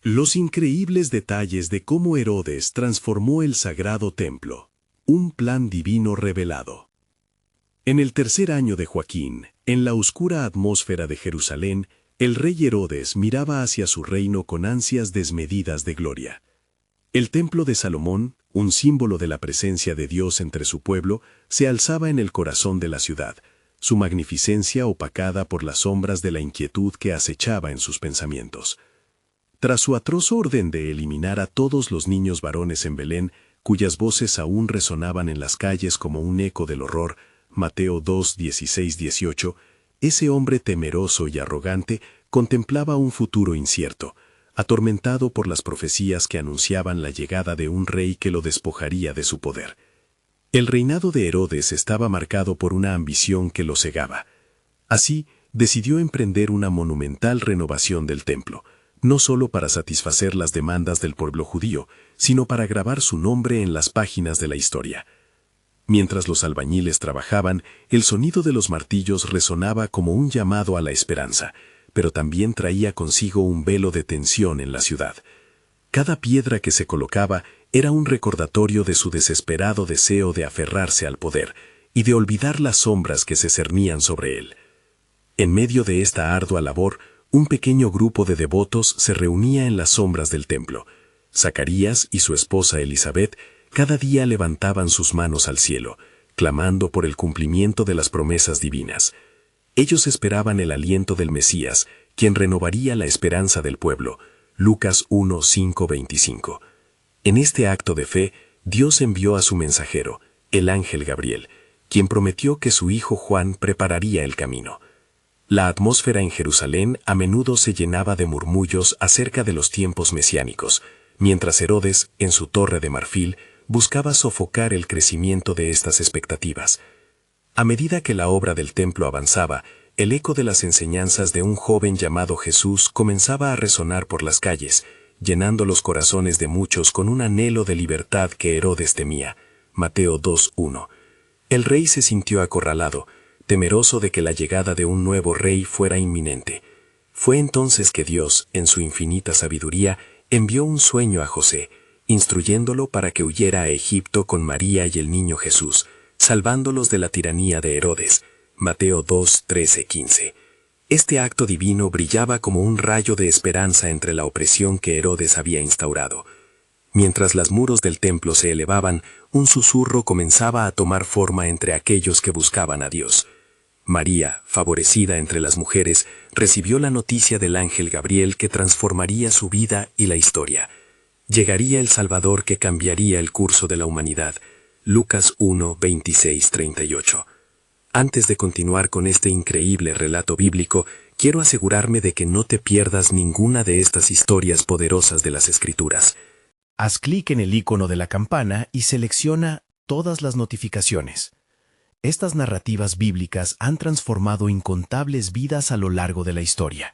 Los increíbles detalles de cómo Herodes transformó el sagrado templo. Un plan divino revelado. En el tercer año de Joaquín, en la oscura atmósfera de Jerusalén, el rey Herodes miraba hacia su reino con ansias desmedidas de gloria. El templo de Salomón, un símbolo de la presencia de Dios entre su pueblo, se alzaba en el corazón de la ciudad, su magnificencia opacada por las sombras de la inquietud que acechaba en sus pensamientos. Tras su atroz orden de eliminar a todos los niños varones en Belén, cuyas voces aún resonaban en las calles como un eco del horror, Mateo 2, 16-18, ese hombre temeroso y arrogante contemplaba un futuro incierto, atormentado por las profecías que anunciaban la llegada de un rey que lo despojaría de su poder. El reinado de Herodes estaba marcado por una ambición que lo cegaba. Así, decidió emprender una monumental renovación del templo, no solo para satisfacer las demandas del pueblo judío, sino para grabar su nombre en las páginas de la historia. Mientras los albañiles trabajaban, el sonido de los martillos resonaba como un llamado a la esperanza, pero también traía consigo un velo de tensión en la ciudad. Cada piedra que se colocaba era un recordatorio de su desesperado deseo de aferrarse al poder y de olvidar las sombras que se cernían sobre él. En medio de esta ardua labor, un pequeño grupo de devotos se reunía en las sombras del templo. Zacarías y su esposa Elizabeth cada día levantaban sus manos al cielo, clamando por el cumplimiento de las promesas divinas. Ellos esperaban el aliento del Mesías, quien renovaría la esperanza del pueblo. Lucas 1, 5, 25. En este acto de fe, Dios envió a su mensajero, el ángel Gabriel, quien prometió que su hijo Juan prepararía el camino. La atmósfera en Jerusalén a menudo se llenaba de murmullos acerca de los tiempos mesiánicos, mientras Herodes, en su torre de marfil, buscaba sofocar el crecimiento de estas expectativas. A medida que la obra del templo avanzaba, el eco de las enseñanzas de un joven llamado Jesús comenzaba a resonar por las calles, llenando los corazones de muchos con un anhelo de libertad que Herodes temía. Mateo 2:1. El rey se sintió acorralado, temeroso de que la llegada de un nuevo rey fuera inminente. Fue entonces que Dios, en su infinita sabiduría, envió un sueño a José, instruyéndolo para que huyera a Egipto con María y el niño Jesús, salvándolos de la tiranía de Herodes. Mateo 2, 13, 15. Este acto divino brillaba como un rayo de esperanza entre la opresión que Herodes había instaurado. Mientras los muros del templo se elevaban, un susurro comenzaba a tomar forma entre aquellos que buscaban a Dios. María, favorecida entre las mujeres, recibió la noticia del ángel Gabriel que transformaría su vida y la historia. Llegaría el Salvador que cambiaría el curso de la humanidad. Lucas 1, 26, 38. Antes de continuar con este increíble relato bíblico, quiero asegurarme de que no te pierdas ninguna de estas historias poderosas de las Escrituras. Haz clic en el icono de la campana y selecciona todas las notificaciones. Estas narrativas bíblicas han transformado incontables vidas a lo largo de la historia.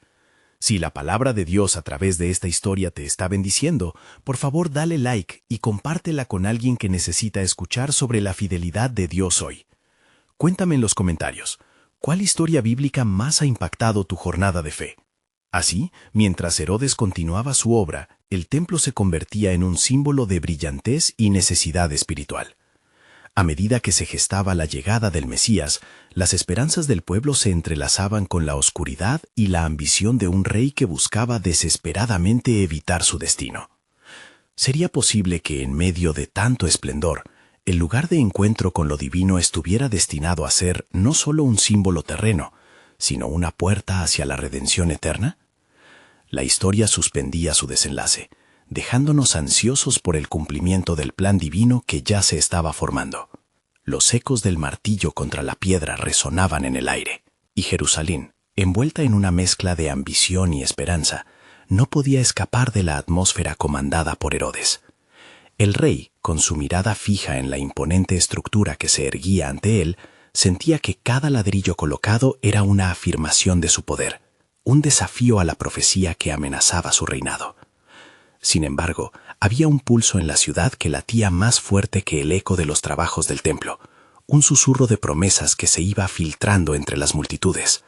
Si la palabra de Dios a través de esta historia te está bendiciendo, por favor dale like y compártela con alguien que necesita escuchar sobre la fidelidad de Dios hoy. Cuéntame en los comentarios, ¿cuál historia bíblica más ha impactado tu jornada de fe? Así, mientras Herodes continuaba su obra, el templo se convertía en un símbolo de brillantez y necesidad espiritual. A medida que se gestaba la llegada del Mesías, las esperanzas del pueblo se entrelazaban con la oscuridad y la ambición de un rey que buscaba desesperadamente evitar su destino. ¿Sería posible que en medio de tanto esplendor, el lugar de encuentro con lo divino estuviera destinado a ser no solo un símbolo terreno, sino una puerta hacia la redención eterna? La historia suspendía su desenlace, dejándonos ansiosos por el cumplimiento del plan divino que ya se estaba formando. Los ecos del martillo contra la piedra resonaban en el aire, y Jerusalén, envuelta en una mezcla de ambición y esperanza, no podía escapar de la atmósfera comandada por Herodes. El rey, con su mirada fija en la imponente estructura que se erguía ante él, sentía que cada ladrillo colocado era una afirmación de su poder, un desafío a la profecía que amenazaba su reinado. Sin embargo, había un pulso en la ciudad que latía más fuerte que el eco de los trabajos del templo, un susurro de promesas que se iba filtrando entre las multitudes.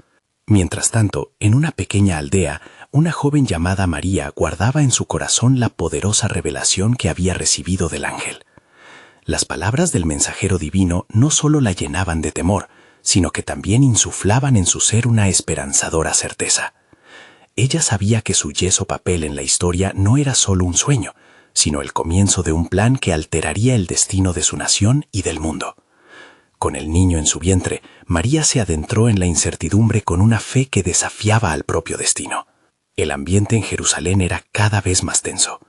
Mientras tanto, en una pequeña aldea, una joven llamada María guardaba en su corazón la poderosa revelación que había recibido del ángel. Las palabras del mensajero divino no solo la llenaban de temor, sino que también insuflaban en su ser una esperanzadora certeza. Ella sabía que su yeso papel en la historia no era solo un sueño, sino el comienzo de un plan que alteraría el destino de su nación y del mundo. Con el niño en su vientre, María se adentró en la incertidumbre con una fe que desafiaba al propio destino. El ambiente en Jerusalén era cada vez más tenso.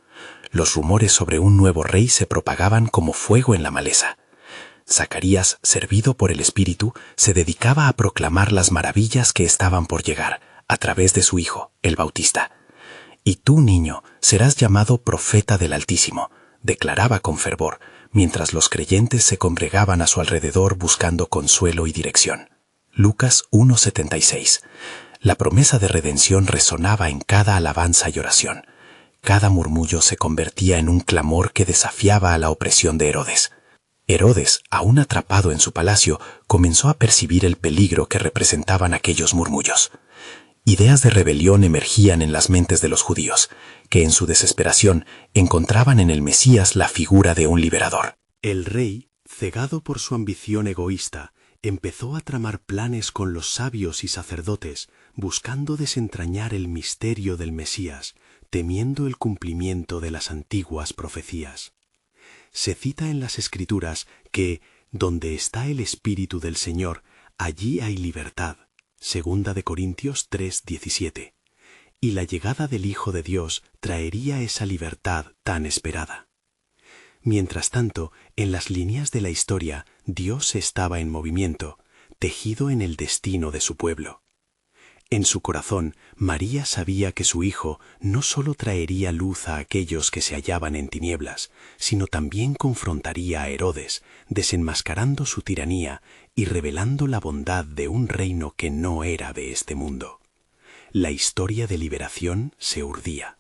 Los rumores sobre un nuevo rey se propagaban como fuego en la maleza. Zacarías, servido por el Espíritu, se dedicaba a proclamar las maravillas que estaban por llegar, a través de su hijo, el Bautista. «Y tú, niño, serás llamado profeta del Altísimo», declaraba con fervor, mientras los creyentes se congregaban a su alrededor buscando consuelo y dirección. Lucas 1:76. La promesa de redención resonaba en cada alabanza y oración. Cada murmullo se convertía en un clamor que desafiaba a la opresión de Herodes. Herodes, aún atrapado en su palacio, comenzó a percibir el peligro que representaban aquellos murmullos. Ideas de rebelión emergían en las mentes de los judíos, que en su desesperación encontraban en el Mesías la figura de un liberador. El rey, cegado por su ambición egoísta, empezó a tramar planes con los sabios y sacerdotes, buscando desentrañar el misterio del Mesías, temiendo el cumplimiento de las antiguas profecías. Se cita en las Escrituras que, donde está el Espíritu del Señor, allí hay libertad. 2 Corintios 3:17. Y la llegada del Hijo de Dios traería esa libertad tan esperada. Mientras tanto, en las líneas de la historia, Dios estaba en movimiento, tejido en el destino de su pueblo. En su corazón, María sabía que su Hijo no solo traería luz a aquellos que se hallaban en tinieblas, sino también confrontaría a Herodes, desenmascarando su tiranía y revelando la bondad de un reino que no era de este mundo. La historia de liberación se urdía.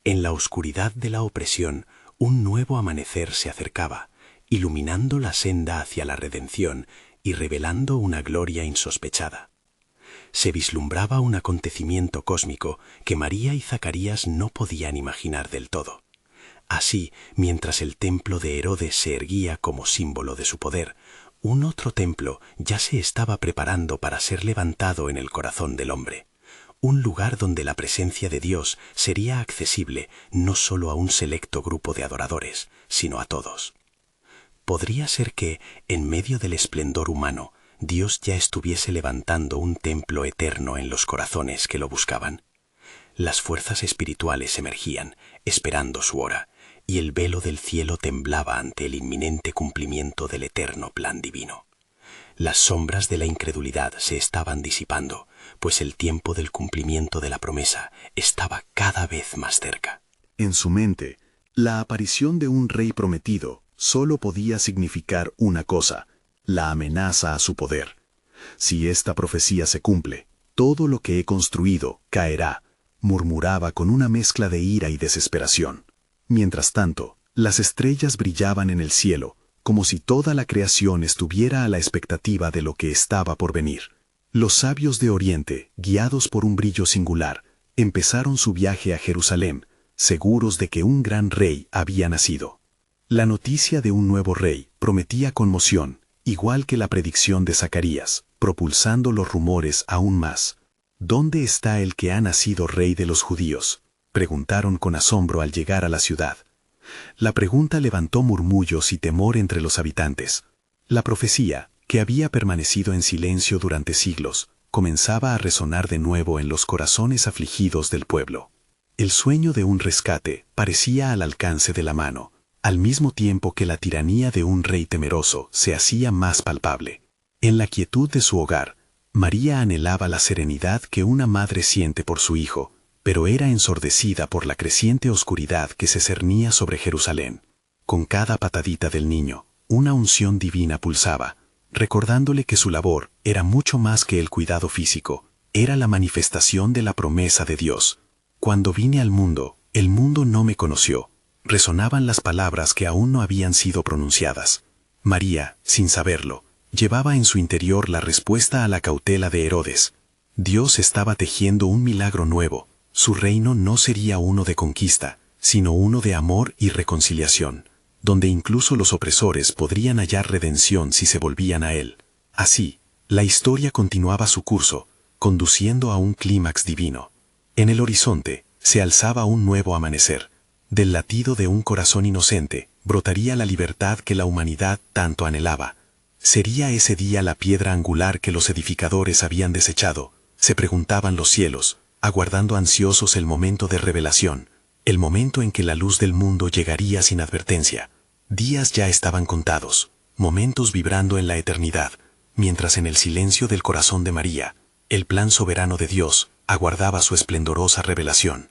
En la oscuridad de la opresión, un nuevo amanecer se acercaba, iluminando la senda hacia la redención y revelando una gloria insospechada. Se vislumbraba un acontecimiento cósmico que María y Zacarías no podían imaginar del todo. Así, mientras el templo de Herodes se erguía como símbolo de su poder, un otro templo ya se estaba preparando para ser levantado en el corazón del hombre. Un lugar donde la presencia de Dios sería accesible no solo a un selecto grupo de adoradores, sino a todos. Podría ser que, en medio del esplendor humano, Dios ya estuviese levantando un templo eterno en los corazones que lo buscaban. Las fuerzas espirituales emergían, esperando su hora, y el velo del cielo temblaba ante el inminente cumplimiento del eterno plan divino. Las sombras de la incredulidad se estaban disipando, pues el tiempo del cumplimiento de la promesa estaba cada vez más cerca. En su mente, la aparición de un rey prometido solo podía significar una cosa: la amenaza a su poder. Si esta profecía se cumple, todo lo que he construido caerá, murmuraba con una mezcla de ira y desesperación. Mientras tanto, las estrellas brillaban en el cielo, como si toda la creación estuviera a la expectativa de lo que estaba por venir. Los sabios de Oriente, guiados por un brillo singular, empezaron su viaje a Jerusalén, seguros de que un gran rey había nacido. La noticia de un nuevo rey prometía conmoción, igual que la predicción de Zacarías, propulsando los rumores aún más. «¿Dónde está el que ha nacido rey de los judíos?», preguntaron con asombro al llegar a la ciudad. La pregunta levantó murmullos y temor entre los habitantes. La profecía, que había permanecido en silencio durante siglos, comenzaba a resonar de nuevo en los corazones afligidos del pueblo. El sueño de un rescate parecía al alcance de la mano, al mismo tiempo que la tiranía de un rey temeroso se hacía más palpable. En la quietud de su hogar, María anhelaba la serenidad que una madre siente por su hijo, pero era ensordecida por la creciente oscuridad que se cernía sobre Jerusalén. Con cada patadita del niño, una unción divina pulsaba, recordándole que su labor era mucho más que el cuidado físico, era la manifestación de la promesa de Dios. «Cuando vine al mundo, el mundo no me conoció», resonaban las palabras que aún no habían sido pronunciadas. María, sin saberlo, llevaba en su interior la respuesta a la cautela de Herodes. Dios estaba tejiendo un milagro nuevo. Su reino no sería uno de conquista, sino uno de amor y reconciliación, donde incluso los opresores podrían hallar redención si se volvían a Él. Así, la historia continuaba su curso, conduciendo a un clímax divino. En el horizonte se alzaba un nuevo amanecer. Del latido de un corazón inocente brotaría la libertad que la humanidad tanto anhelaba. ¿Sería ese día la piedra angular que los edificadores habían desechado? Se preguntaban los cielos, aguardando ansiosos el momento de revelación, el momento en que la luz del mundo llegaría sin advertencia. Días ya estaban contados, momentos vibrando en la eternidad, mientras en el silencio del corazón de María, el plan soberano de Dios aguardaba su esplendorosa revelación.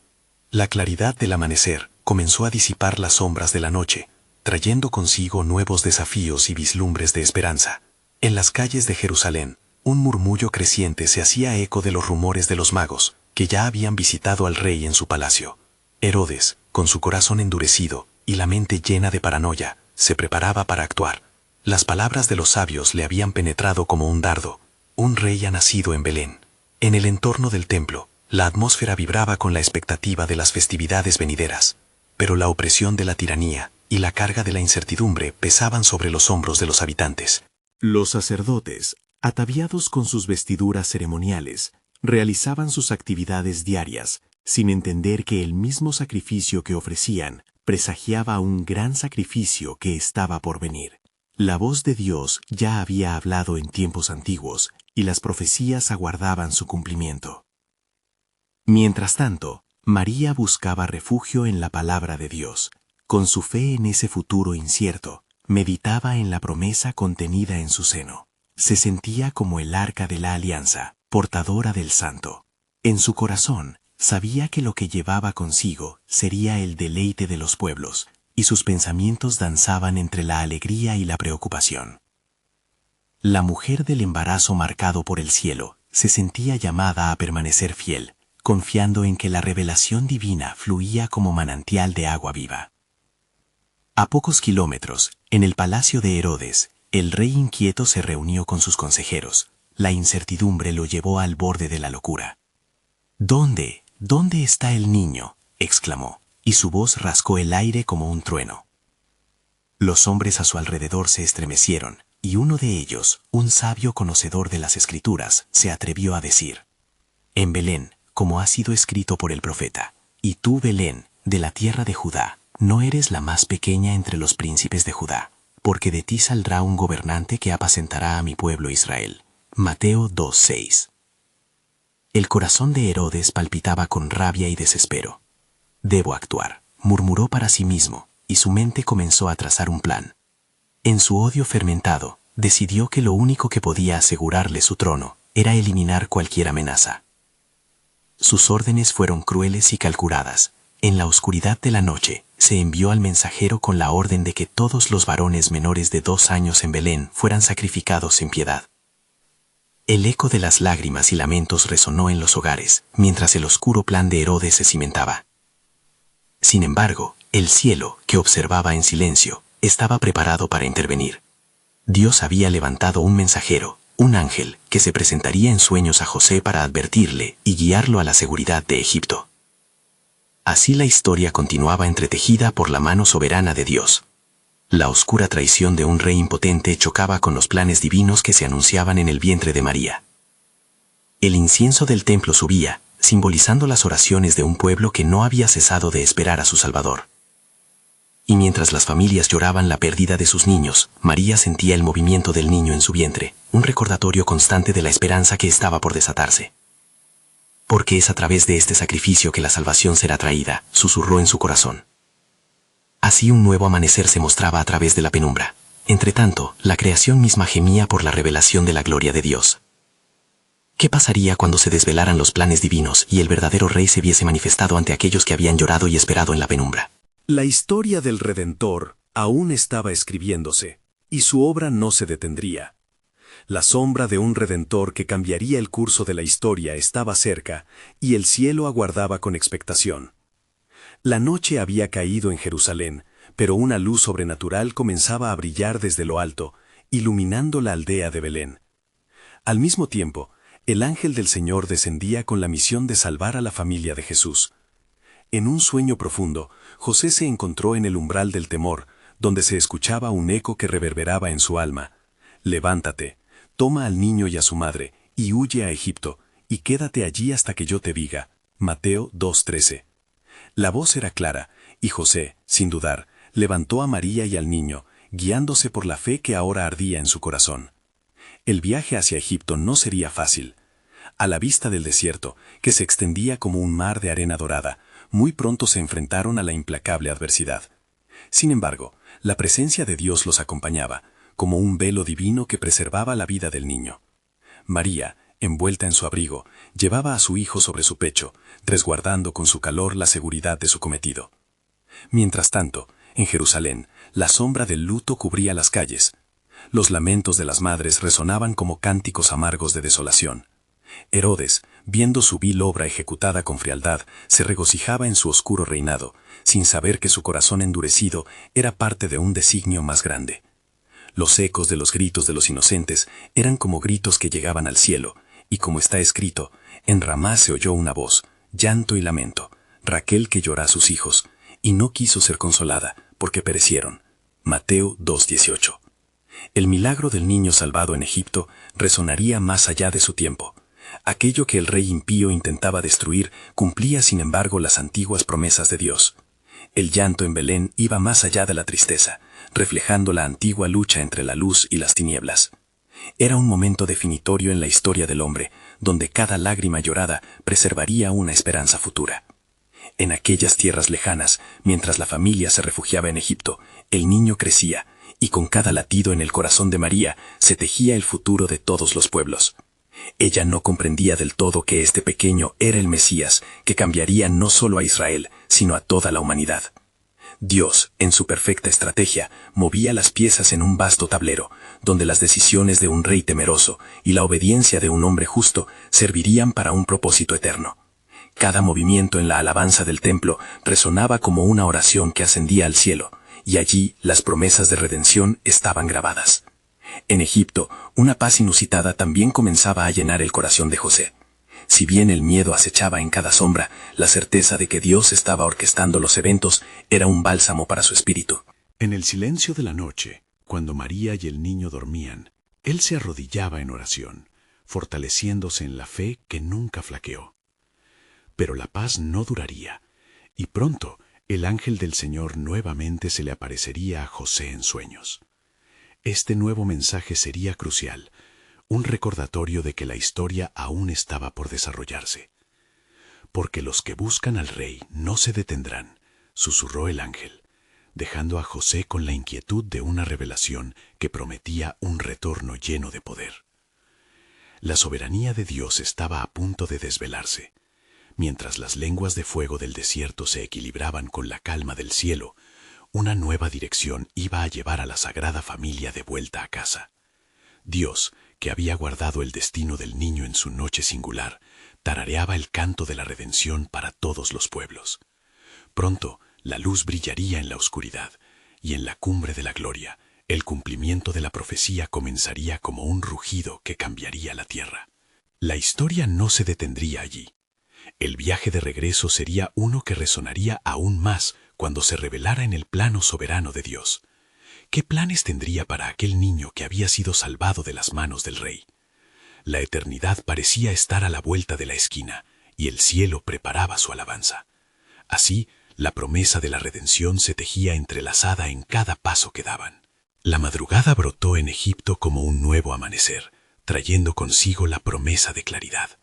La claridad del amanecer comenzó a disipar las sombras de la noche, trayendo consigo nuevos desafíos y vislumbres de esperanza. En las calles de Jerusalén, un murmullo creciente se hacía eco de los rumores de los magos, que ya habían visitado al rey en su palacio. Herodes, con su corazón endurecido y la mente llena de paranoia, se preparaba para actuar. Las palabras de los sabios le habían penetrado como un dardo. Un rey ha nacido en Belén. En el entorno del templo, la atmósfera vibraba con la expectativa de las festividades venideras, pero la opresión de la tiranía y la carga de la incertidumbre pesaban sobre los hombros de los habitantes. Los sacerdotes, ataviados con sus vestiduras ceremoniales, realizaban sus actividades diarias, sin entender que el mismo sacrificio que ofrecían presagiaba un gran sacrificio que estaba por venir. La voz de Dios ya había hablado en tiempos antiguos, y las profecías aguardaban su cumplimiento. Mientras tanto, María buscaba refugio en la palabra de Dios. Con su fe en ese futuro incierto, meditaba en la promesa contenida en su seno. Se sentía como el arca de la alianza, portadora del santo. En su corazón, sabía que lo que llevaba consigo sería el deleite de los pueblos, y sus pensamientos danzaban entre la alegría y la preocupación. La mujer del embarazo marcado por el cielo se sentía llamada a permanecer fiel, confiando en que la revelación divina fluía como manantial de agua viva. A pocos kilómetros, en el palacio de Herodes, el rey inquieto se reunió con sus consejeros. La incertidumbre lo llevó al borde de la locura. ¿Dónde está el niño?, exclamó, y su voz rascó el aire como un trueno. Los hombres a su alrededor se estremecieron, y uno de ellos, un sabio conocedor de las Escrituras, se atrevió a decir: «En Belén, como ha sido escrito por el profeta, y tú, Belén, de la tierra de Judá, no eres la más pequeña entre los príncipes de Judá, porque de ti saldrá un gobernante que apacentará a mi pueblo Israel». Mateo 2:6. El corazón de Herodes palpitaba con rabia y desespero. «Debo actuar», murmuró para sí mismo, y su mente comenzó a trazar un plan. En su odio fermentado, decidió que lo único que podía asegurarle su trono era eliminar cualquier amenaza. Sus órdenes fueron crueles y calculadas. En la oscuridad de la noche, se envió al mensajero con la orden de que todos los varones menores de 2 años en Belén fueran sacrificados sin piedad. El eco de las lágrimas y lamentos resonó en los hogares, mientras el oscuro plan de Herodes se cimentaba. Sin embargo, el cielo, que observaba en silencio, estaba preparado para intervenir. Dios había levantado un mensajero, un ángel, que se presentaría en sueños a José para advertirle y guiarlo a la seguridad de Egipto. Así la historia continuaba entretejida por la mano soberana de Dios. La oscura traición de un rey impotente chocaba con los planes divinos que se anunciaban en el vientre de María. El incienso del templo subía, simbolizando las oraciones de un pueblo que no había cesado de esperar a su Salvador. Y mientras las familias lloraban la pérdida de sus niños, María sentía el movimiento del niño en su vientre, un recordatorio constante de la esperanza que estaba por desatarse. «Porque es a través de este sacrificio que la salvación será traída», susurró en su corazón. Así un nuevo amanecer se mostraba a través de la penumbra. Entretanto, la creación misma gemía por la revelación de la gloria de Dios. ¿Qué pasaría cuando se desvelaran los planes divinos y el verdadero rey se viese manifestado ante aquellos que habían llorado y esperado en la penumbra? La historia del Redentor aún estaba escribiéndose, y su obra no se detendría. La sombra de un Redentor que cambiaría el curso de la historia estaba cerca, y el cielo aguardaba con expectación. La noche había caído en Jerusalén, pero una luz sobrenatural comenzaba a brillar desde lo alto, iluminando la aldea de Belén. Al mismo tiempo, El ángel del Señor descendía con la misión de salvar a la familia de Jesús. En un sueño profundo, José se encontró en el umbral del temor, donde se escuchaba un eco que reverberaba en su alma. Levántate, toma al niño y a su madre, y huye a Egipto, y quédate allí hasta que yo te diga. Mateo 2:13. La voz era clara, y José, sin dudar, levantó a María y al niño, guiándose por la fe que ahora ardía en su corazón. El viaje hacia Egipto no sería fácil. A la vista del desierto, que se extendía como un mar de arena dorada, muy pronto se enfrentaron a la implacable adversidad. Sin embargo, la presencia de Dios los acompañaba, como un velo divino que preservaba la vida del niño. María, envuelta en su abrigo, llevaba a su hijo sobre su pecho, resguardando con su calor la seguridad de su cometido. Mientras tanto, en Jerusalén, la sombra del luto cubría las calles. Los lamentos de las madres resonaban como cánticos amargos de desolación. Herodes, viendo su vil obra ejecutada con frialdad, se regocijaba en su oscuro reinado, sin saber que su corazón endurecido era parte de un designio más grande. Los ecos de los gritos de los inocentes eran como gritos que llegaban al cielo, y como está escrito, en Ramá se oyó una voz, llanto y lamento, Raquel que llora a sus hijos, y no quiso ser consolada, porque perecieron. Mateo 2:18. El milagro del niño salvado en Egipto resonaría más allá de su tiempo. Aquello que el rey impío intentaba destruir cumplía sin embargo las antiguas promesas de Dios. El llanto en Belén iba más allá de la tristeza, reflejando la antigua lucha entre la luz y las tinieblas. Era un momento definitorio en la historia del hombre, donde cada lágrima llorada preservaría una esperanza futura. En aquellas tierras lejanas, mientras la familia se refugiaba en Egipto, el niño crecía, y con cada latido en el corazón de María se tejía el futuro de todos los pueblos. Ella no comprendía del todo que este pequeño era el Mesías, que cambiaría no solo a Israel, sino a toda la humanidad. Dios, en su perfecta estrategia, movía las piezas en un vasto tablero, donde las decisiones de un rey temeroso y la obediencia de un hombre justo servirían para un propósito eterno. Cada movimiento en la alabanza del templo resonaba como una oración que ascendía al cielo, y allí las promesas de redención estaban grabadas. En Egipto, una paz inusitada también comenzaba a llenar el corazón de José. Si bien el miedo acechaba en cada sombra, la certeza de que Dios estaba orquestando los eventos era un bálsamo para su espíritu. En el silencio de la noche, cuando María y el niño dormían, él se arrodillaba en oración, fortaleciéndose en la fe que nunca flaqueó. Pero la paz no duraría, y pronto el ángel del Señor nuevamente se le aparecería a José en sueños. Este nuevo mensaje sería crucial, un recordatorio de que la historia aún estaba por desarrollarse. Porque los que buscan al rey no se detendrán, susurró el ángel, dejando a José con la inquietud de una revelación que prometía un retorno lleno de poder. La soberanía de Dios estaba a punto de desvelarse. Mientras las lenguas de fuego del desierto se equilibraban con la calma del cielo, una nueva dirección iba a llevar a la Sagrada Familia de vuelta a casa. Dios, que había guardado el destino del niño en su noche singular, tarareaba el canto de la redención para todos los pueblos. Pronto, la luz brillaría en la oscuridad, y en la cumbre de la gloria, el cumplimiento de la profecía comenzaría como un rugido que cambiaría la tierra. La historia no se detendría allí. El viaje de regreso sería uno que resonaría aún más cuando se revelara en el plano soberano de Dios. ¿Qué planes tendría para aquel niño que había sido salvado de las manos del rey? La eternidad parecía estar a la vuelta de la esquina, y el cielo preparaba su alabanza. Así, la promesa de la redención se tejía entrelazada en cada paso que daban. La madrugada brotó en Egipto como un nuevo amanecer, trayendo consigo la promesa de claridad.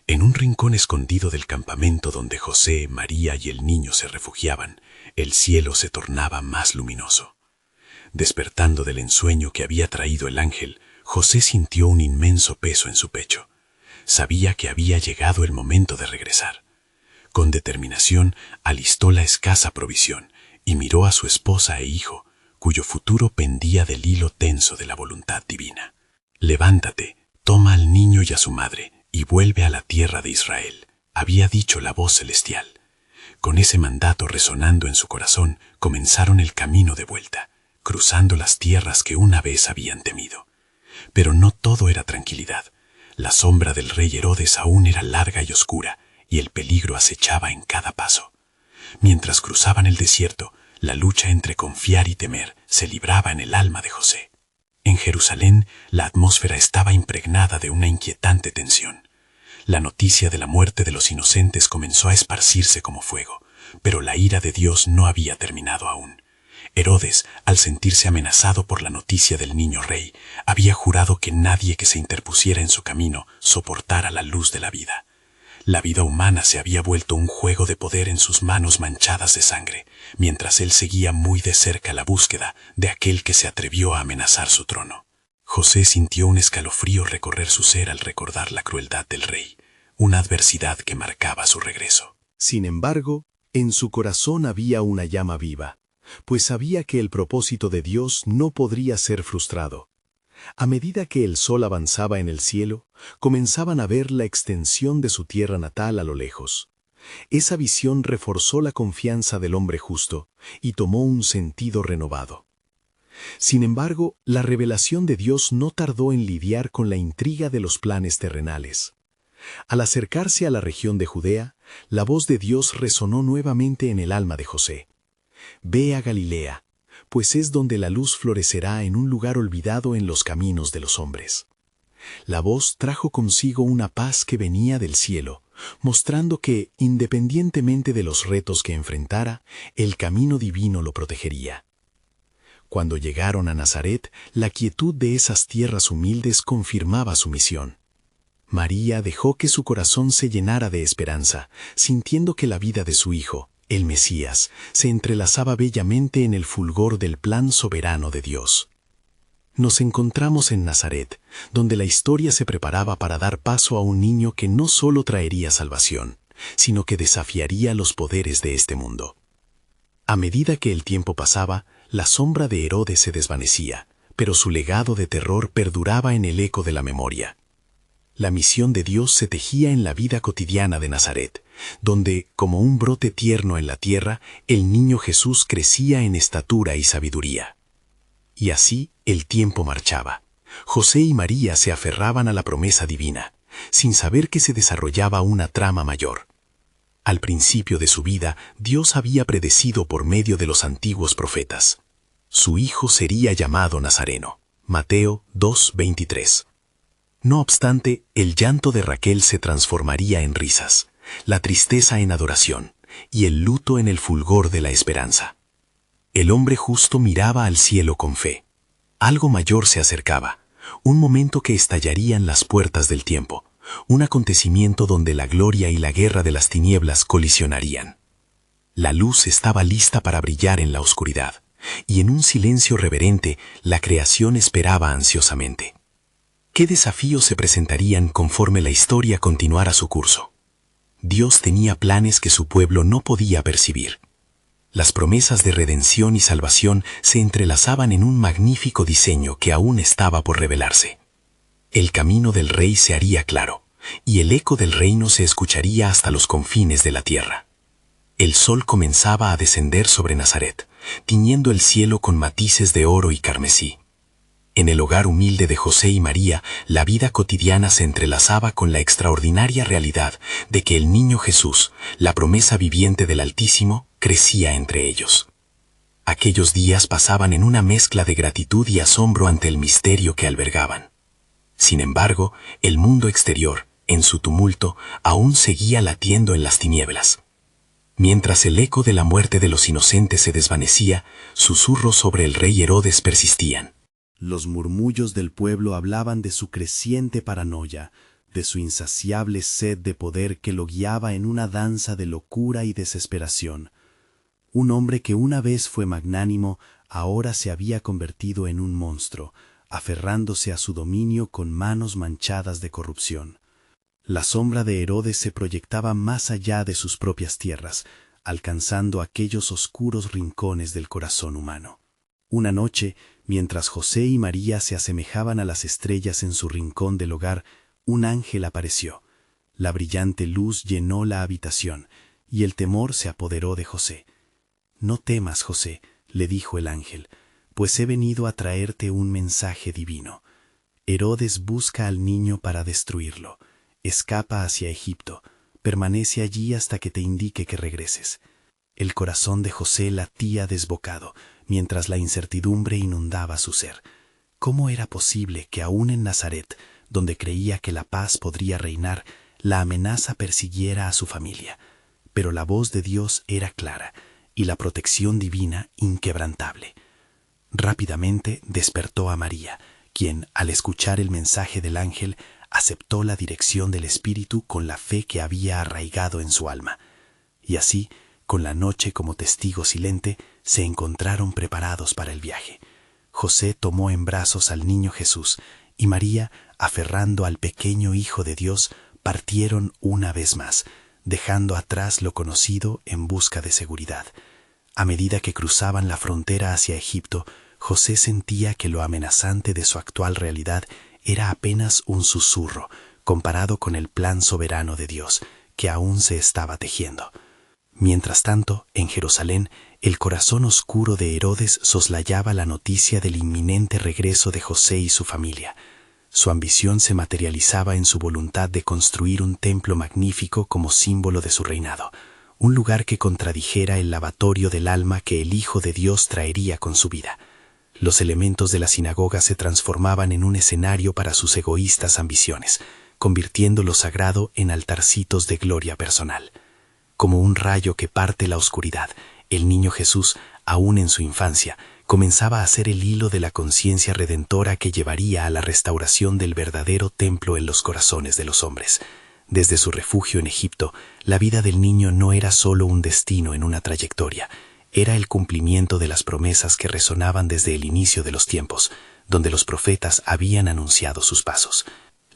En un rincón escondido del campamento donde José, María y el niño se refugiaban, el cielo se tornaba más luminoso. Despertando del ensueño que había traído el ángel, José sintió un inmenso peso en su pecho. Sabía que había llegado el momento de regresar. Con determinación alistó la escasa provisión y miró a su esposa e hijo, cuyo futuro pendía del hilo tenso de la voluntad divina. «Levántate, toma al niño y a su madre, y vuelve a la tierra de Israel», había dicho la voz celestial. Con ese mandato resonando en su corazón, comenzaron el camino de vuelta, cruzando las tierras que una vez habían temido. Pero no todo era tranquilidad. La sombra del rey Herodes aún era larga y oscura, y el peligro acechaba en cada paso. Mientras cruzaban el desierto, la lucha entre confiar y temer se libraba en el alma de José. En Jerusalén, la atmósfera estaba impregnada de una inquietante tensión. La noticia de la muerte de los inocentes comenzó a esparcirse como fuego, pero la ira de Dios no había terminado aún. Herodes, al sentirse amenazado por la noticia del niño rey, había jurado que nadie que se interpusiera en su camino soportara la luz de la vida. La vida humana se había vuelto un juego de poder en sus manos manchadas de sangre, mientras él seguía muy de cerca la búsqueda de aquel que se atrevió a amenazar su trono. José sintió un escalofrío recorrer su ser al recordar la crueldad del rey, una adversidad que marcaba su regreso. Sin embargo, en su corazón había una llama viva, pues sabía que el propósito de Dios no podría ser frustrado. A medida que el sol avanzaba en el cielo, comenzaban a ver la extensión de su tierra natal a lo lejos. Esa visión reforzó la confianza del hombre justo y tomó un sentido renovado. Sin embargo, la revelación de Dios no tardó en lidiar con la intriga de los planes terrenales. Al acercarse a la región de Judea, la voz de Dios resonó nuevamente en el alma de José. «Ve a Galilea, pues es donde la luz florecerá en un lugar olvidado en los caminos de los hombres». La voz trajo consigo una paz que venía del cielo, mostrando que, independientemente de los retos que enfrentara, el camino divino lo protegería. Cuando llegaron a Nazaret, la quietud de esas tierras humildes confirmaba su misión. María dejó que su corazón se llenara de esperanza, sintiendo que la vida de su hijo, el Mesías, se entrelazaba bellamente en el fulgor del plan soberano de Dios. Nos encontramos en Nazaret, donde la historia se preparaba para dar paso a un niño que no solo traería salvación, sino que desafiaría los poderes de este mundo. A medida que el tiempo pasaba, la sombra de Herodes se desvanecía, pero su legado de terror perduraba en el eco de la memoria. La misión de Dios se tejía en la vida cotidiana de Nazaret, donde, como un brote tierno en la tierra, el niño Jesús crecía en estatura y sabiduría. Y así el tiempo marchaba. José y María se aferraban a la promesa divina, sin saber que se desarrollaba una trama mayor. Al principio de su vida, Dios había predecido por medio de los antiguos profetas. Su hijo sería llamado Nazareno. Mateo 2:23. No obstante, el llanto de Raquel se transformaría en risas, la tristeza en adoración y el luto en el fulgor de la esperanza. El hombre justo miraba al cielo con fe. Algo mayor se acercaba, un momento que estallaría en las puertas del tiempo, un acontecimiento donde la gloria y la guerra de las tinieblas colisionarían. La luz estaba lista para brillar en la oscuridad, y en un silencio reverente la creación esperaba ansiosamente. ¿Qué desafíos se presentarían conforme la historia continuara su curso? Dios tenía planes que su pueblo no podía percibir. Las promesas de redención y salvación se entrelazaban en un magnífico diseño que aún estaba por revelarse. El camino del rey se haría claro, y el eco del reino se escucharía hasta los confines de la tierra. El sol comenzaba a descender sobre Nazaret, tiñendo el cielo con matices de oro y carmesí. En el hogar humilde de José y María, la vida cotidiana se entrelazaba con la extraordinaria realidad de que el niño Jesús, la promesa viviente del Altísimo, crecía entre ellos. Aquellos días pasaban en una mezcla de gratitud y asombro ante el misterio que albergaban. Sin embargo, el mundo exterior, en su tumulto, aún seguía latiendo en las tinieblas. Mientras el eco de la muerte de los inocentes se desvanecía, susurros sobre el rey Herodes persistían. Los murmullos del pueblo hablaban de su creciente paranoia, de su insaciable sed de poder que lo guiaba en una danza de locura y desesperación. Un hombre que una vez fue magnánimo, ahora se había convertido en un monstruo, aferrándose a su dominio con manos manchadas de corrupción. La sombra de Herodes se proyectaba más allá de sus propias tierras, alcanzando aquellos oscuros rincones del corazón humano. Una noche, mientras José y María se asemejaban a las estrellas en su rincón del hogar, un ángel apareció. La brillante luz llenó la habitación, y el temor se apoderó de José. «No temas, José», le dijo el ángel, «pues he venido a traerte un mensaje divino. Herodes busca al niño para destruirlo. Escapa hacia Egipto. Permanece allí hasta que te indique que regreses. El corazón de José latía desbocado, mientras la incertidumbre inundaba su ser. ¿Cómo era posible que aún en Nazaret, donde creía que la paz podría reinar, la amenaza persiguiera a su familia? Pero la voz de Dios era clara y la protección divina inquebrantable. Rápidamente despertó a María, quien, al escuchar el mensaje del ángel, aceptó la dirección del Espíritu con la fe que había arraigado en su alma. Y así, con la noche como testigo silente, se encontraron preparados para el viaje. José tomó en brazos al niño Jesús, y María, aferrando al pequeño Hijo de Dios, partieron una vez más, dejando atrás lo conocido en busca de seguridad. A medida que cruzaban la frontera hacia Egipto, José sentía que lo amenazante de su actual realidad era apenas un susurro comparado con el plan soberano de Dios, que aún se estaba tejiendo. Mientras tanto, en Jerusalén, el corazón oscuro de Herodes soslayaba la noticia del inminente regreso de José y su familia. Su ambición se materializaba en su voluntad de construir un templo magnífico como símbolo de su reinado, un lugar que contradijera el lavatorio del alma que el Hijo de Dios traería con su vida. Los elementos de la sinagoga se transformaban en un escenario para sus egoístas ambiciones, convirtiendo lo sagrado en altarcitos de gloria personal. Como un rayo que parte la oscuridad, el niño Jesús, aún en su infancia, comenzaba a ser el hilo de la conciencia redentora que llevaría a la restauración del verdadero templo en los corazones de los hombres. Desde su refugio en Egipto, la vida del niño no era solo un destino en una trayectoria, era el cumplimiento de las promesas que resonaban desde el inicio de los tiempos, donde los profetas habían anunciado sus pasos.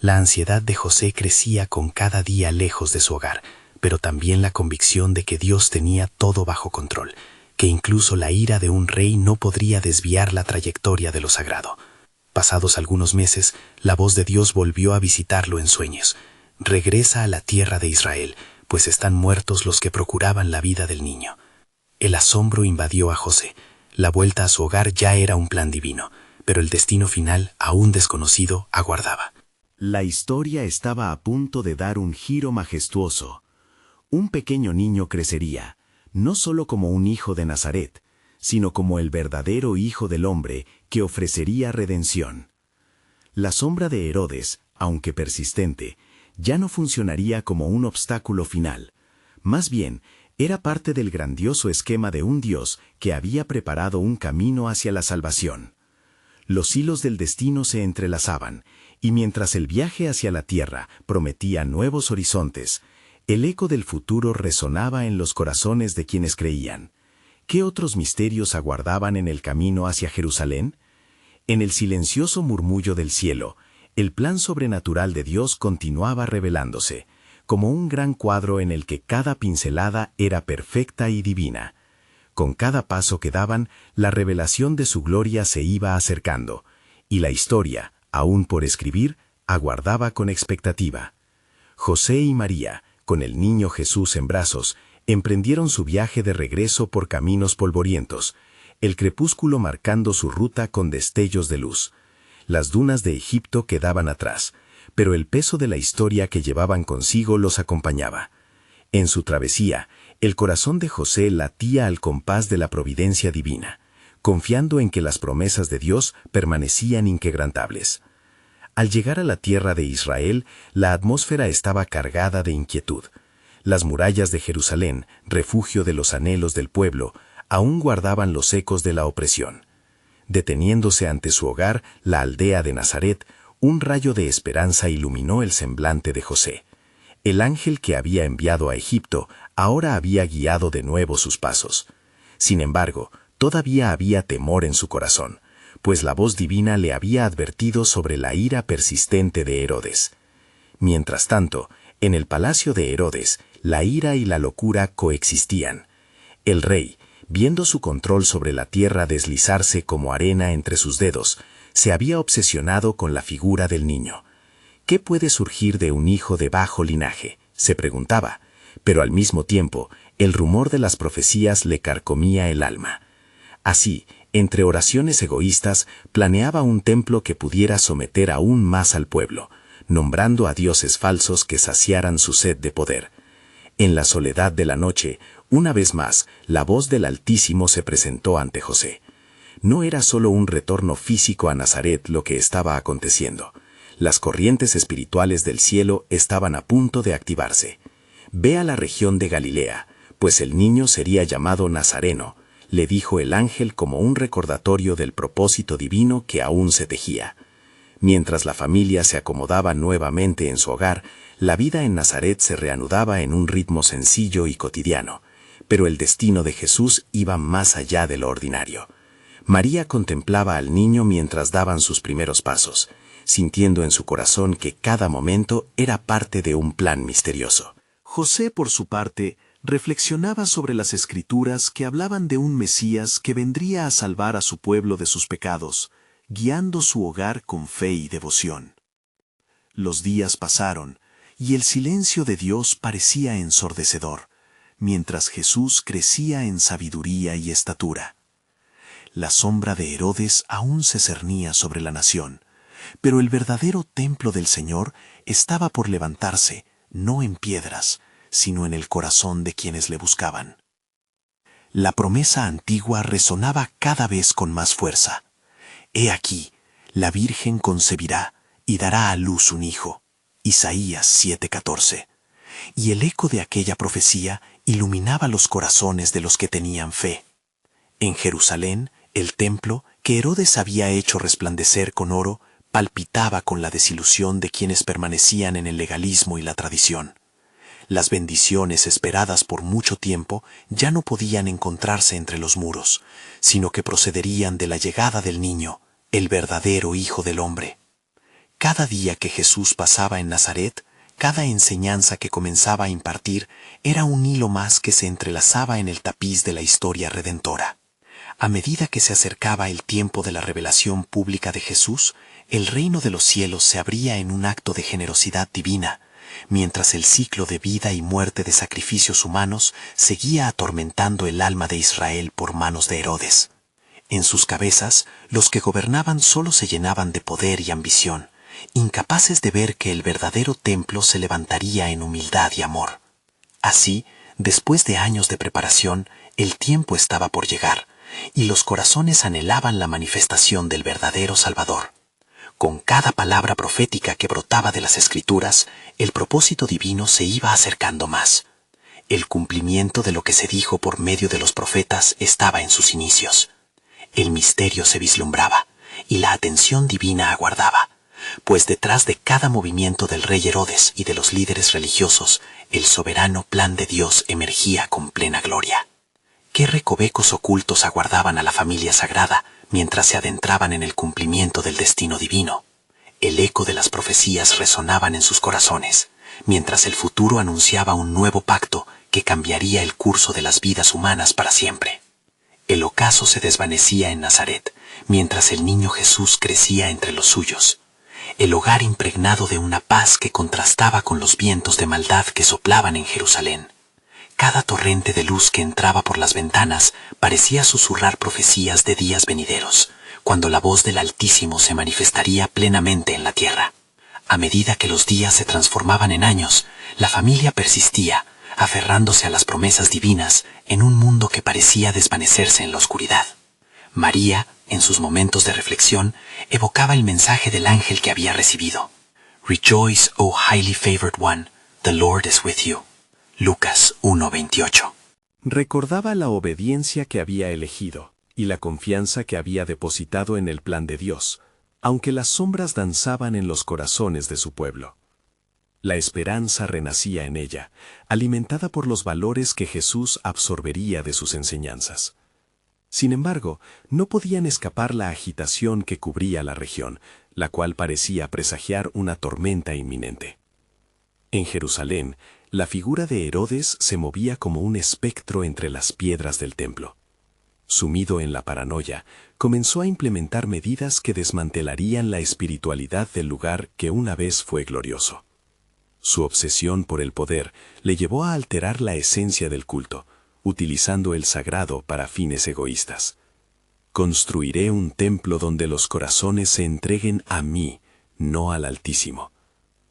La ansiedad de José crecía con cada día lejos de su hogar, pero también la convicción de que Dios tenía todo bajo control, que incluso la ira de un rey no podría desviar la trayectoria de lo sagrado. Pasados algunos meses, la voz de Dios volvió a visitarlo en sueños. Regresa a la tierra de Israel, pues están muertos los que procuraban la vida del niño. El asombro invadió a José. La vuelta a su hogar ya era un plan divino, pero el destino final, aún desconocido, aguardaba. La historia estaba a punto de dar un giro majestuoso. Un pequeño niño crecería, no solo como un hijo de Nazaret, sino como el verdadero Hijo del Hombre que ofrecería redención. La sombra de Herodes, aunque persistente, ya no funcionaría como un obstáculo final. Más bien, era parte del grandioso esquema de un Dios que había preparado un camino hacia la salvación. Los hilos del destino se entrelazaban, y mientras el viaje hacia la tierra prometía nuevos horizontes, el eco del futuro resonaba en los corazones de quienes creían. ¿Qué otros misterios aguardaban en el camino hacia Jerusalén? En el silencioso murmullo del cielo, el plan sobrenatural de Dios continuaba revelándose, como un gran cuadro en el que cada pincelada era perfecta y divina. Con cada paso que daban, la revelación de su gloria se iba acercando, y la historia, aún por escribir, aguardaba con expectativa. José y María, con el niño Jesús en brazos, emprendieron su viaje de regreso por caminos polvorientos, el crepúsculo marcando su ruta con destellos de luz. Las dunas de Egipto quedaban atrás, pero el peso de la historia que llevaban consigo los acompañaba. En su travesía, el corazón de José latía al compás de la providencia divina, confiando en que las promesas de Dios permanecían inquebrantables. Al llegar a la tierra de Israel, la atmósfera estaba cargada de inquietud. Las murallas de Jerusalén, refugio de los anhelos del pueblo, aún guardaban los ecos de la opresión. Deteniéndose ante su hogar, la aldea de Nazaret, un rayo de esperanza iluminó el semblante de José. El ángel que había enviado a Egipto ahora había guiado de nuevo sus pasos. Sin embargo, todavía había temor en su corazón, pues la voz divina le había advertido sobre la ira persistente de Herodes. Mientras tanto, en el palacio de Herodes, la ira y la locura coexistían. El rey, viendo su control sobre la tierra deslizarse como arena entre sus dedos, se había obsesionado con la figura del niño. ¿Qué puede surgir de un hijo de bajo linaje?, se preguntaba, pero al mismo tiempo, el rumor de las profecías le carcomía el alma. Así, Entre oraciones egoístas, planeaba un templo que pudiera someter aún más al pueblo, nombrando a dioses falsos que saciaran su sed de poder. En la soledad de la noche, una vez más, la voz del Altísimo se presentó ante José. No era solo un retorno físico a Nazaret lo que estaba aconteciendo. Las corrientes espirituales del cielo estaban a punto de activarse. Ve a la región de Galilea, pues el niño sería llamado Nazareno, le dijo el ángel como un recordatorio del propósito divino que aún se tejía. Mientras la familia se acomodaba nuevamente en su hogar, la vida en Nazaret se reanudaba en un ritmo sencillo y cotidiano, pero el destino de Jesús iba más allá de lo ordinario. María contemplaba al niño mientras daban sus primeros pasos, sintiendo en su corazón que cada momento era parte de un plan misterioso. José, por su parte, reflexionaba sobre las Escrituras que hablaban de un Mesías que vendría a salvar a su pueblo de sus pecados, guiando su hogar con fe y devoción. Los días pasaron, y el silencio de Dios parecía ensordecedor, mientras Jesús crecía en sabiduría y estatura. La sombra de Herodes aún se cernía sobre la nación, pero el verdadero templo del Señor estaba por levantarse, no en piedras, sino en el corazón de quienes le buscaban. La promesa antigua resonaba cada vez con más fuerza. He aquí, la Virgen concebirá y dará a luz un hijo. Isaías 7:14. Y el eco de aquella profecía iluminaba los corazones de los que tenían fe. En Jerusalén, el templo, que Herodes había hecho resplandecer con oro, palpitaba con la desilusión de quienes permanecían en el legalismo y la tradición. Las bendiciones esperadas por mucho tiempo ya no podían encontrarse entre los muros, sino que procederían de la llegada del niño, el verdadero Hijo del Hombre. Cada día que Jesús pasaba en Nazaret, cada enseñanza que comenzaba a impartir era un hilo más que se entrelazaba en el tapiz de la historia redentora. A medida que se acercaba el tiempo de la revelación pública de Jesús, el reino de los cielos se abría en un acto de generosidad divina, mientras el ciclo de vida y muerte de sacrificios humanos seguía atormentando el alma de Israel por manos de Herodes. En sus cabezas, los que gobernaban solo se llenaban de poder y ambición, incapaces de ver que el verdadero templo se levantaría en humildad y amor. Así, después de años de preparación, el tiempo estaba por llegar, y los corazones anhelaban la manifestación del verdadero Salvador. Con cada palabra profética que brotaba de las Escrituras, el propósito divino se iba acercando más. El cumplimiento de lo que se dijo por medio de los profetas estaba en sus inicios. El misterio se vislumbraba, y la atención divina aguardaba, pues detrás de cada movimiento del rey Herodes y de los líderes religiosos, el soberano plan de Dios emergía con plena gloria. ¿Qué recovecos ocultos aguardaban a la familia sagrada mientras se adentraban en el cumplimiento del destino divino? El eco de las profecías resonaban en sus corazones, mientras el futuro anunciaba un nuevo pacto que cambiaría el curso de las vidas humanas para siempre. El ocaso se desvanecía en Nazaret, mientras el niño Jesús crecía entre los suyos. El hogar impregnado de una paz que contrastaba con los vientos de maldad que soplaban en Jerusalén. Cada torrente de luz que entraba por las ventanas parecía susurrar profecías de días venideros, cuando la voz del Altísimo se manifestaría plenamente en la tierra. A medida que los días se transformaban en años, la familia persistía, aferrándose a las promesas divinas en un mundo que parecía desvanecerse en la oscuridad. María, en sus momentos de reflexión, evocaba el mensaje del ángel que había recibido. Rejoice, O highly favored one, the Lord is with you. Lucas 1:28. Recordaba la obediencia que había elegido y la confianza que había depositado en el plan de Dios, aunque las sombras danzaban en los corazones de su pueblo. La esperanza renacía en ella, alimentada por los valores que Jesús absorbería de sus enseñanzas. Sin embargo, no podían escapar la agitación que cubría la región, la cual parecía presagiar una tormenta inminente. En Jerusalén, la figura de Herodes se movía como un espectro entre las piedras del templo. Sumido en la paranoia, comenzó a implementar medidas que desmantelarían la espiritualidad del lugar que una vez fue glorioso. Su obsesión por el poder le llevó a alterar la esencia del culto, utilizando el sagrado para fines egoístas. construiré un templo donde los corazones se entreguen a mí, no al Altísimo.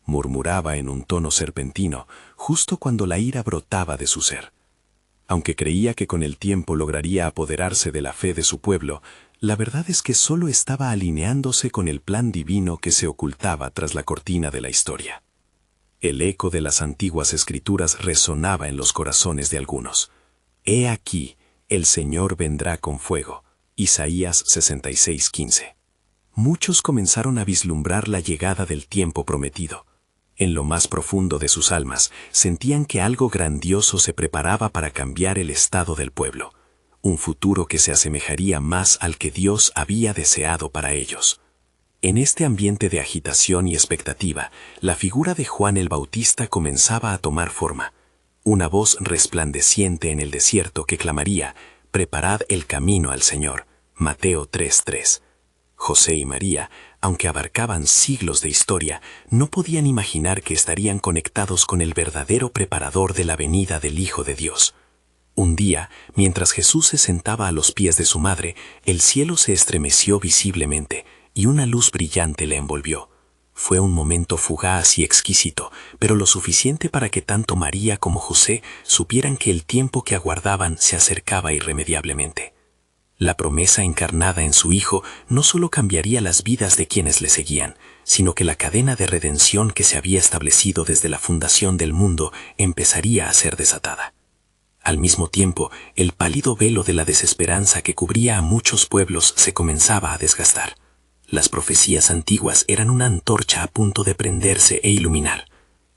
Murmuraba en un tono serpentino, justo cuando la ira brotaba de su ser. Aunque creía que con el tiempo lograría apoderarse de la fe de su pueblo, la verdad es que solo estaba alineándose con el plan divino que se ocultaba tras la cortina de la historia. El eco de las antiguas escrituras resonaba en los corazones de algunos. He aquí, el Señor vendrá con fuego. Isaías 66:15. Muchos comenzaron a vislumbrar la llegada del tiempo prometido. En lo más profundo de sus almas, sentían que algo grandioso se preparaba para cambiar el estado del pueblo, un futuro que se asemejaría más al que Dios había deseado para ellos. En este ambiente de agitación y expectativa, la figura de Juan el Bautista comenzaba a tomar forma, una voz resplandeciente en el desierto que clamaría: «Preparad el camino al Señor». Mateo 3:3. José y María, aunque abarcaban siglos de historia, no podían imaginar que estarían conectados con el verdadero preparador de la venida del Hijo de Dios. Un día, mientras Jesús se sentaba a los pies de su madre, el cielo se estremeció visiblemente y una luz brillante le envolvió. Fue un momento fugaz y exquisito, pero lo suficiente para que tanto María como José supieran que el tiempo que aguardaban se acercaba irremediablemente. La promesa encarnada en su Hijo no solo cambiaría las vidas de quienes le seguían, sino que la cadena de redención que se había establecido desde la fundación del mundo empezaría a ser desatada. Al mismo tiempo, el pálido velo de la desesperanza que cubría a muchos pueblos se comenzaba a desgastar. Las profecías antiguas eran una antorcha a punto de prenderse e iluminar.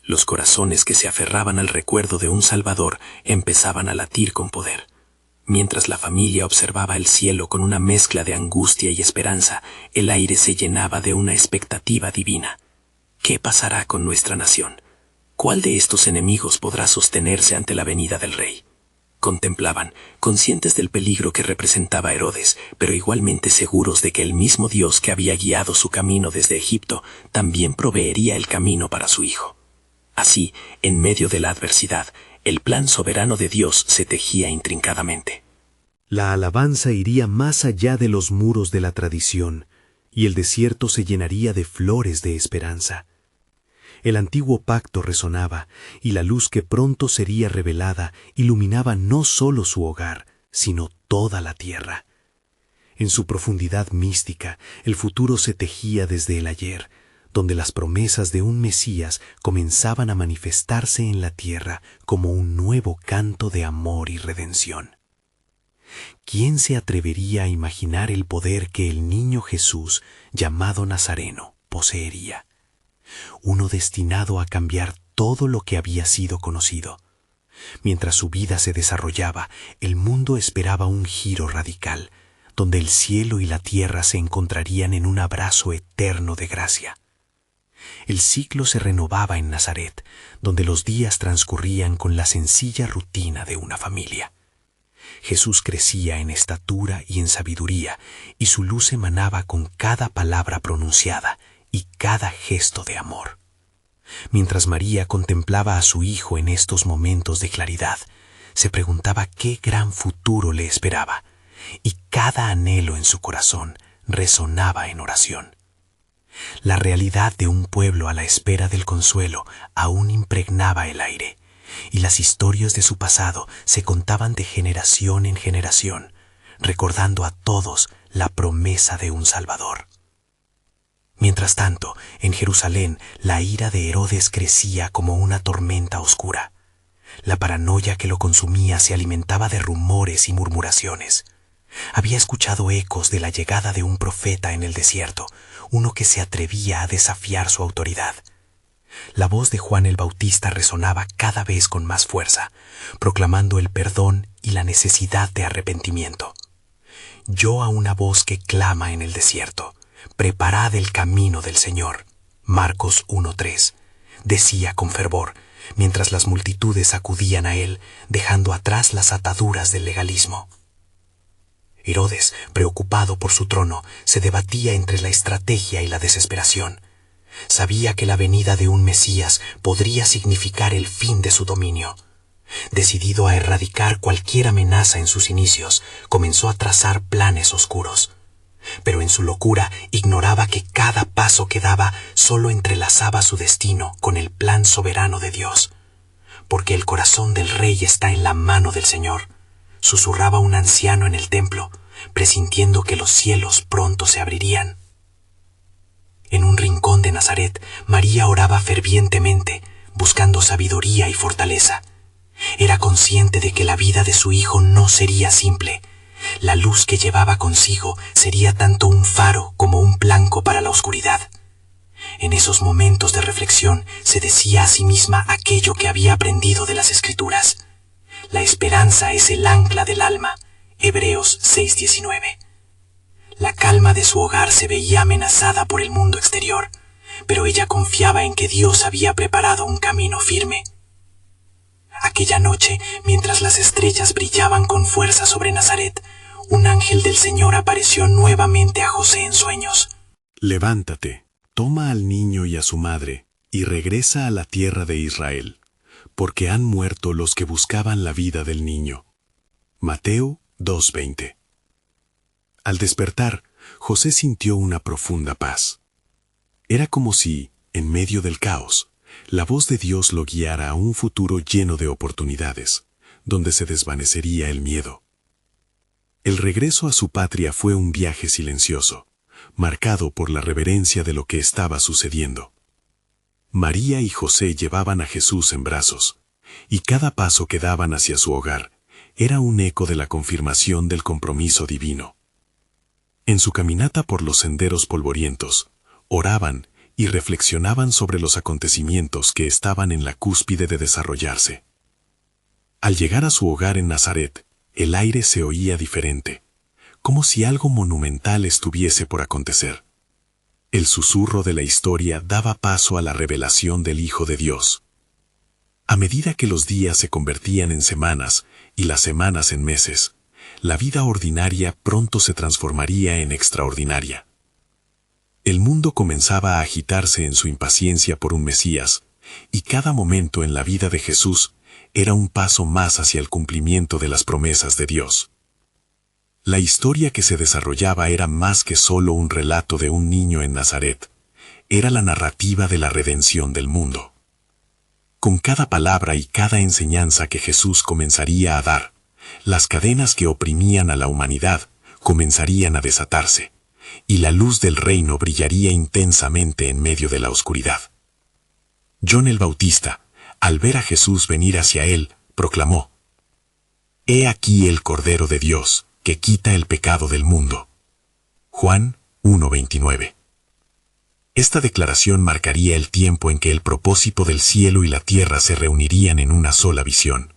Los corazones que se aferraban al recuerdo de un Salvador empezaban a latir con poder. Mientras la familia observaba el cielo con una mezcla de angustia y esperanza, el aire se llenaba de una expectativa divina. ¿Qué pasará con nuestra nación? ¿Cuál de estos enemigos podrá sostenerse ante la venida del rey? Contemplaban, conscientes del peligro que representaba Herodes, pero igualmente seguros de que el mismo Dios que había guiado su camino desde Egipto también proveería el camino para su hijo. Así, en medio de la adversidad, el plan soberano de Dios se tejía intrincadamente. La alabanza iría más allá de los muros de la tradición, y el desierto se llenaría de flores de esperanza. El antiguo pacto resonaba, y la luz que pronto sería revelada iluminaba no solo su hogar, sino toda la tierra. En su profundidad mística, el futuro se tejía desde el ayer, donde las promesas de un Mesías comenzaban a manifestarse en la tierra como un nuevo canto de amor y redención. ¿Quién se atrevería a imaginar el poder que el niño Jesús, llamado Nazareno, poseería? Uno destinado a cambiar todo lo que había sido conocido. Mientras su vida se desarrollaba, el mundo esperaba un giro radical, donde el cielo y la tierra se encontrarían en un abrazo eterno de gracia. El ciclo se renovaba en Nazaret, donde los días transcurrían con la sencilla rutina de una familia. Jesús crecía en estatura y en sabiduría, y su luz emanaba con cada palabra pronunciada y cada gesto de amor. Mientras María contemplaba a su hijo en estos momentos de claridad, se preguntaba qué gran futuro le esperaba, y cada anhelo en su corazón resonaba en oración. La realidad de un pueblo a la espera del consuelo aún impregnaba el aire, y las historias de su pasado se contaban de generación en generación, recordando a todos la promesa de un Salvador. Mientras tanto, en Jerusalén, la ira de Herodes crecía como una tormenta oscura. La paranoia que lo consumía se alimentaba de rumores y murmuraciones. Había escuchado ecos de la llegada de un profeta en el desierto, uno que se atrevía a desafiar su autoridad. La voz de Juan el Bautista resonaba cada vez con más fuerza, proclamando el perdón y la necesidad de arrepentimiento. Yo a una voz que clama en el desierto, preparad el camino del Señor. Marcos 1:3, decía con fervor, mientras las multitudes acudían a él, dejando atrás las ataduras del legalismo. Herodes, preocupado por su trono, se debatía entre la estrategia y la desesperación. Sabía que la venida de un Mesías podría significar el fin de su dominio. Decidido a erradicar cualquier amenaza en sus inicios, comenzó a trazar planes oscuros. Pero en su locura ignoraba que cada paso que daba solo entrelazaba su destino con el plan soberano de Dios. Porque el corazón del rey está en la mano del Señor, susurraba un anciano en el templo, presintiendo que los cielos pronto se abrirían. En un rincón de Nazaret, María oraba fervientemente, buscando sabiduría y fortaleza. Era consciente de que la vida de su hijo no sería simple. La luz que llevaba consigo sería tanto un faro como un blanco para la oscuridad. En esos momentos de reflexión se decía a sí misma aquello que había aprendido de las Escrituras. La esperanza es el ancla del alma. Hebreos 6:19. La calma de su hogar se veía amenazada por el mundo exterior, pero ella confiaba en que Dios había preparado un camino firme. Aquella noche, mientras las estrellas brillaban con fuerza sobre Nazaret, un ángel del Señor apareció nuevamente a José en sueños. Levántate, toma al niño y a su madre, y regresa a la tierra de Israel, porque han muerto los que buscaban la vida del niño. Mateo 2:20. Al despertar, José sintió una profunda paz. Era como si, en medio del caos, la voz de Dios lo guiara a un futuro lleno de oportunidades, donde se desvanecería el miedo. El regreso a su patria fue un viaje silencioso, marcado por la reverencia de lo que estaba sucediendo. María y José llevaban a Jesús en brazos, y cada paso que daban hacia su hogar era un eco de la confirmación del compromiso divino. En su caminata por los senderos polvorientos, oraban y reflexionaban sobre los acontecimientos que estaban en la cúspide de desarrollarse. Al llegar a su hogar en Nazaret, el aire se oía diferente, como si algo monumental estuviese por acontecer. El susurro de la historia daba paso a la revelación del Hijo de Dios. A medida que los días se convertían en semanas y las semanas en meses, la vida ordinaria pronto se transformaría en extraordinaria. El mundo comenzaba a agitarse en su impaciencia por un Mesías, y cada momento en la vida de Jesús era un paso más hacia el cumplimiento de las promesas de Dios. La historia que se desarrollaba era más que solo un relato de un niño en Nazaret, era la narrativa de la redención del mundo. Con cada palabra y cada enseñanza que Jesús comenzaría a dar, las cadenas que oprimían a la humanidad comenzarían a desatarse, y la luz del reino brillaría intensamente en medio de la oscuridad. John el Bautista, al ver a Jesús venir hacia él, proclamó: «He aquí el Cordero de Dios, que quita el pecado del mundo». Juan 1:29. Esta declaración marcaría el tiempo en que el propósito del cielo y la tierra se reunirían en una sola visión.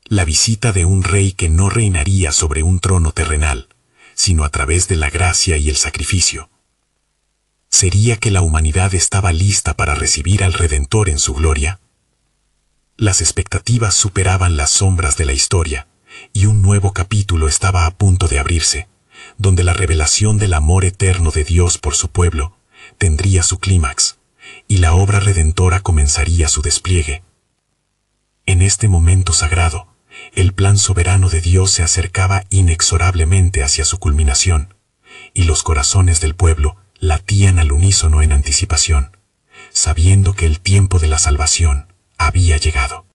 La visita de un rey que no reinaría sobre un trono terrenal, sino a través de la gracia y el sacrificio. ¿Sería que la humanidad estaba lista para recibir al Redentor en su gloria? Las expectativas superaban las sombras de la historia, y un nuevo capítulo estaba a punto de abrirse, donde la revelación del amor eterno de Dios por su pueblo tendría su clímax, y la obra redentora comenzaría su despliegue. En este momento sagrado, el plan soberano de Dios se acercaba inexorablemente hacia su culminación, y los corazones del pueblo latían al unísono en anticipación, sabiendo que el tiempo de la salvación había llegado.